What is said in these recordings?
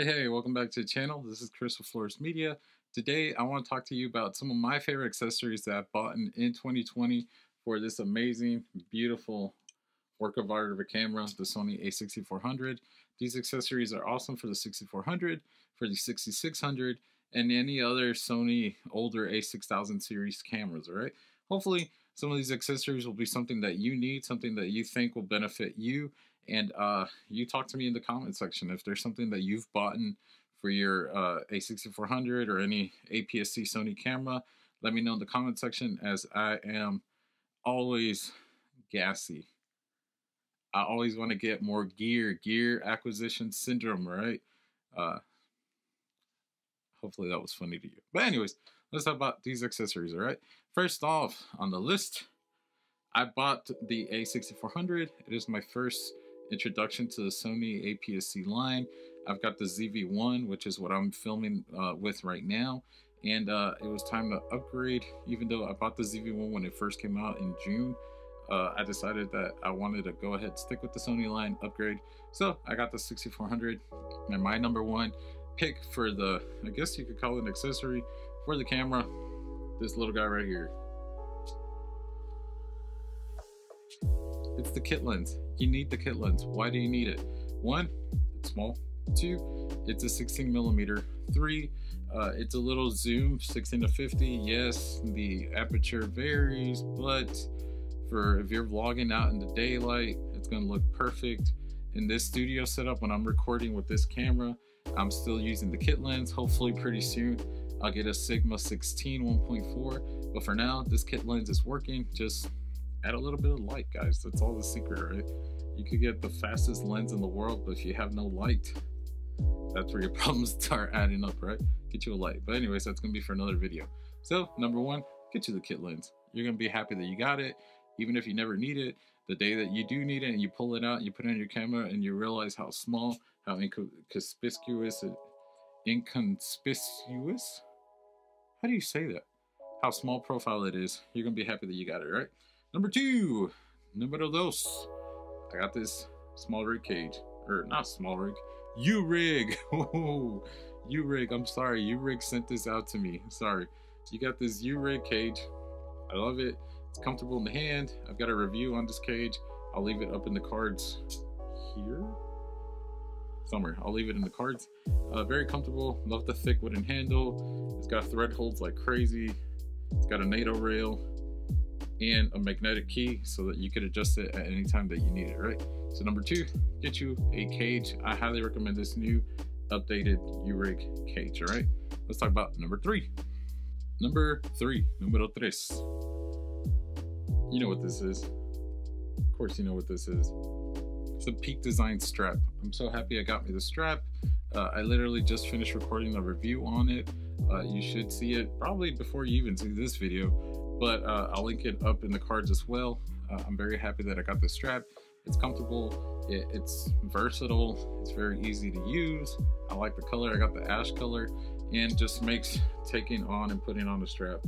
Hey, welcome back to the channel. This is Chris with Flores Media. Today, I want to talk to you about some of my favorite accessories that I've bought in 2020 for this amazing, beautiful work of art of a camera, the Sony a6400. These accessories are awesome for the 6400, for the 6600, and any other Sony older a6000 series cameras, all right? Hopefully, some of these accessories will be something that you need, something that you think will benefit you. And you talk to me in the comment section if there's something that you've bought for your a6400 or any APS-C Sony camera. Let me know in the comment section, as I am always gassy. I always want to get more gear acquisition syndrome, right? Hopefully that was funny to you. But anyways, let's talk about these accessories, all right? First off on the list, I bought the a6400. It is my first introduction to the Sony APS-C line. I've got the ZV-1, which is what I'm filming with right now, and it was time to upgrade. Even though I bought the ZV-1 when it first came out in June, I decided that I wanted to go ahead and stick with the Sony line, upgrade. So I got the 6400, and my number one pick for the, I guess you could call it an accessory for the camera, this little guy right here. It's the kit lens. You need the kit lens. Why do you need it? One, it's small. Two, it's a 16mm. Three, it's a little zoom, 16-50. Yes, the aperture varies, but for if you're vlogging out in the daylight, it's gonna look perfect. In this studio setup, when I'm recording with this camera, I'm still using the kit lens. Hopefully pretty soon I'll get a Sigma 16 1.4, but for now, this kit lens is working. Just add a little bit of light, guys. That's all the secret, right? You could get the fastest lens in the world, but if you have no light, that's where your problems start adding up, right? Get you a light. But anyways, that's gonna be for another video. So number one, get you the kit lens. You're gonna be happy that you got it, even if you never need it. The day that you do need it and you pull it out, you put it on your camera and you realize how small, how inconspicuous, how do you say that? How small profile it is. You're gonna be happy that you got it, right? Number two, numero dos. I got this SmallRig cage, or not SmallRig, UUrig. UUrig, I'm sorry, UUrig sent this out to me. Sorry. You got this UUrig cage. I love it. It's comfortable in the hand. I've got a review on this cage. I'll leave it up in the cards here. Somewhere. I'll leave it in the cards. Very comfortable. Love the thick wooden handle. It's got thread holds like crazy. It's got a NATO rail and a magnetic key so that you could adjust it at any time that you need it, right? So number two, get you a cage. I highly recommend this new updated UUrig cage, all right? Let's talk about number three. Number three, numero tres. You know what this is. Of course you know what this is. It's a Peak Design strap. I'm so happy I got me the strap. I literally just finished recording a review on it. You should see it probably before you even see this video, but I'll link it up in the cards as well. I'm very happy that I got the strap. It's comfortable, it's versatile, it's very easy to use. I like the color. I got the ash color, and just makes taking on and putting on the strap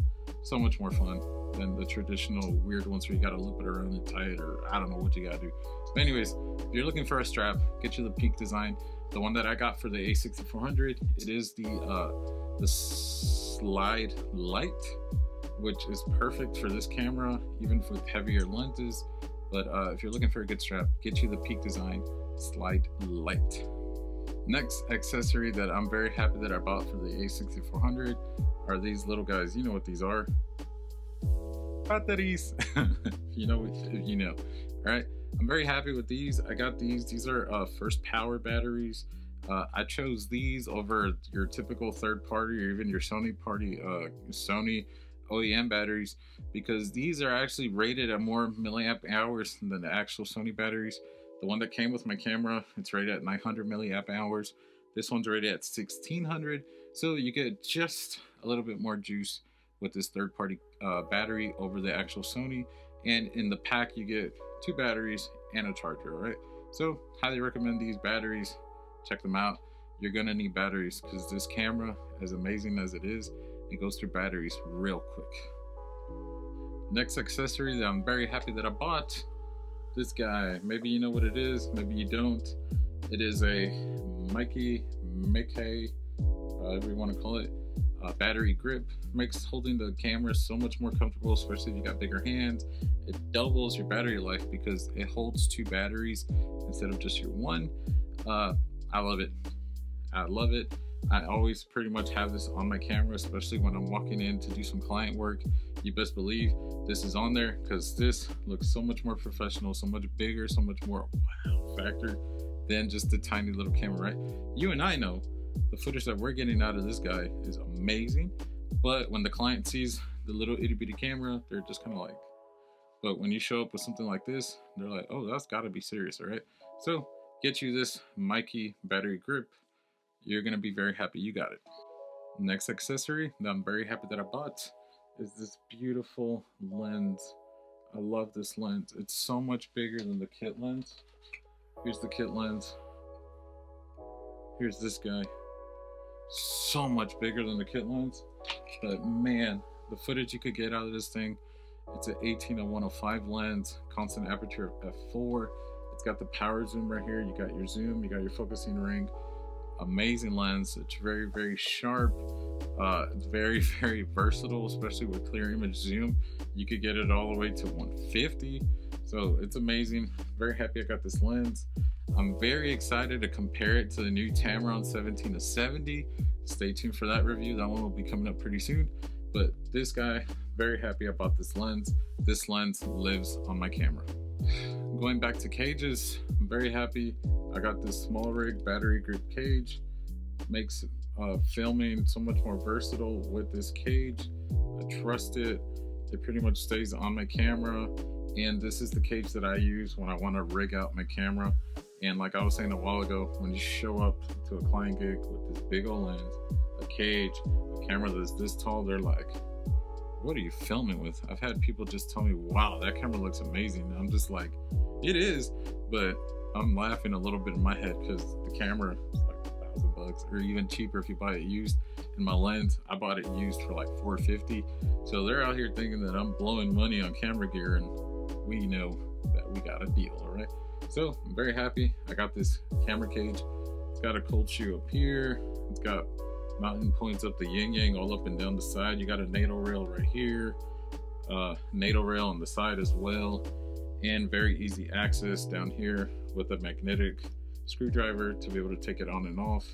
so much more fun than the traditional weird ones where you gotta loop it around and tie it, or I don't know what you gotta do. But anyways, if you're looking for a strap, get you the Peak Design. The one that I got for the a6400, it is the slide light, which is perfect for this camera, even with heavier lenses. But if you're looking for a good strap, get you the Peak Design Slide Light. Next accessory that I'm very happy that I bought for the a6400 are these little guys. You know what these are. Batteries. you know, all right? I'm very happy with these. I got these. These are First Power batteries. I chose these over your typical third party or even your Sony OEM batteries, because these are actually rated at more milliamp hours than the actual Sony batteries. The one that came with my camera, it's rated at 900 milliamp hours. This one's rated at 1600, so you get just a little bit more juice with this third-party battery over the actual Sony. And in the pack, you get 2 batteries and a charger, right? So highly recommend these batteries. Check them out. You're gonna need batteries because this camera, as amazing as it is, it goes through batteries real quick. Next accessory that I'm very happy that I bought, this guy. Maybe you know what it is, maybe you don't. It is a Meike Meike, whatever you want to call it, battery grip. Makes holding the camera so much more comfortable, especially if you got bigger hands. It doubles your battery life because it holds 2 batteries instead of just your one. I love it. I love it. I always pretty much have this on my camera, especially when I'm walking in to do some client work. You best believe this is on there because this looks so much more professional, so much bigger, so much more wow factor than just the tiny little camera, right? You and I know the footage that we're getting out of this guy is amazing, but when the client sees the little itty bitty camera, they're just kind of like, but when you show up with something like this, they're like, oh, that's gotta be serious, all right? So get you this Meike battery grip. You're gonna be very happy you got it. Next accessory that I'm very happy that I bought is this beautiful lens. I love this lens. It's so much bigger than the kit lens. Here's the kit lens. Here's this guy. So much bigger than the kit lens. But man, the footage you could get out of this thing, it's an 18-105 lens, constant aperture of f4. It's got the power zoom right here. You got your zoom, you got your focusing ring. Amazing lens. It's very, very sharp. It's very, very versatile, especially with clear image zoom. You could get it all the way to 150. So it's amazing. Very happy I got this lens. I'm very excited to compare it to the new Tamron 17-70. Stay tuned for that review. That one will be coming up pretty soon. But this guy, very happy I bought this lens. This lens lives on my camera. Going back to cages, I'm very happy I got this SmallRig battery grip cage. Makes filming so much more versatile with this cage. I trust it. It pretty much stays on my camera, and this is the cage that I use when I want to rig out my camera. And like I was saying a while ago, when you show up to a client gig with this big old lens, a cage, a camera that's this tall, they're like, what are you filming with? I've had people just tell me, wow, that camera looks amazing. And I'm just like, it is, but I'm laughing a little bit in my head because the camera is like $1,000 or even cheaper if you buy it used. And my lens, I bought it used for like $450. So they're out here thinking that I'm blowing money on camera gear, and we know that we got a deal, all right? So I'm very happy I got this camera cage. It's got a cold shoe up here. It's got mounting points up the yin yang all up and down the side. You got a NATO rail right here, NATO rail on the side as well, and very easy access down here with a magnetic screwdriver to be able to take it on and off.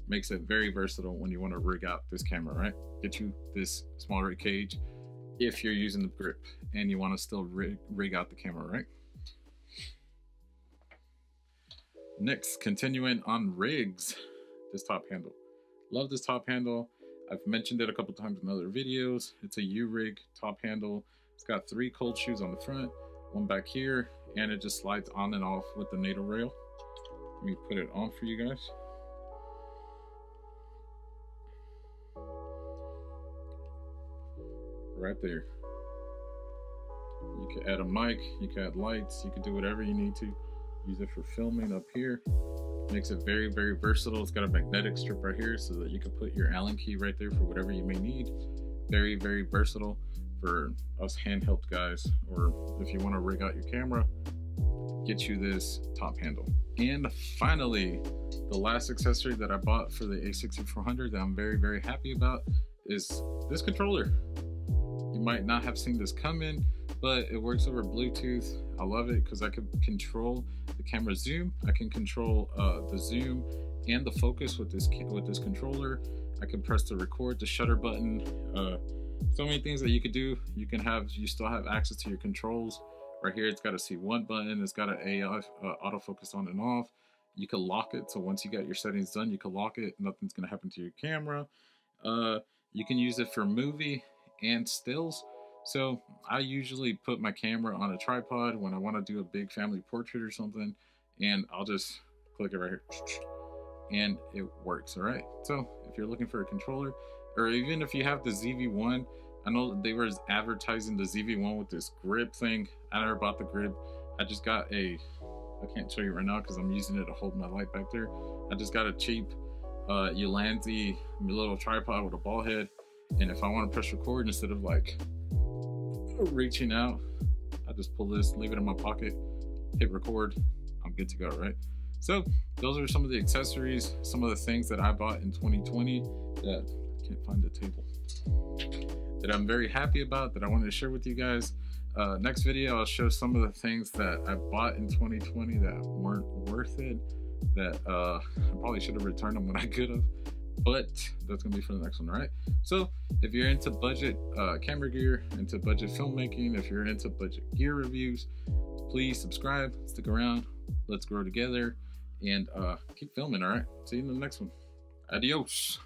Makes it very versatile when you want to rig out this camera, right? Get you this SmallRig cage if you're using the grip and you want to still rig out the camera, right? Next, continuing on rigs, this top handle. Love this top handle. I've mentioned it a couple times in other videos. It's a UUrig top handle. It's got 3 cold shoes on the front, 1 back here, and it just slides on and off with the NATO rail. Let me put it on for you guys. Right there. You can add a mic, you can add lights, you can do whatever you need to. Use it for filming up here. Makes it very, very versatile. It's got a magnetic strip right here so that you can put your Allen key right there for whatever you may need. Very, very versatile for us handheld guys, or if you want to rig out your camera, get you this top handle. And finally, the last accessory that I bought for the a6400 that I'm very, very happy about is this controller. You might not have seen this come in, but it works over Bluetooth. I love it because I can control the camera zoom. I can control the zoom and the focus with this controller. I can press the record, the shutter button. So many things that you could do. You still have access to your controls. Right here, it's got a C1 button. It's got an autofocus on and off. You can lock it. So once you got your settings done, you can lock it. Nothing's gonna happen to your camera. You can use it for movie and stills. So I usually put my camera on a tripod when I want to do a big family portrait or something, and I'll just click it right here and it works. All right, so if you're looking for a controller, or even if you have the ZV-1, I know they were advertising the ZV-1 with this grip thing. I never bought the grip. I just got I can't show you right now because I'm using it to hold my light back there. I just got a cheap Ulanzi little tripod with a ball head, and if I want to press record instead of like reaching out, I just pull this, leave it in my pocket, hit record, I'm good to go, right? So those are some of the accessories, some of the things that I bought in 2020 that I can't find the table, that I'm very happy about, that I wanted to share with you guys. Next video, I'll show some of the things that I bought in 2020 that weren't worth it, that I probably should have returned them when I could have, but that's gonna be for the next one. All right, so if you're into budget camera gear, into budget filmmaking, if you're into budget gear reviews, please subscribe, stick around, let's grow together, and keep filming. All right, see you in the next one. Adios.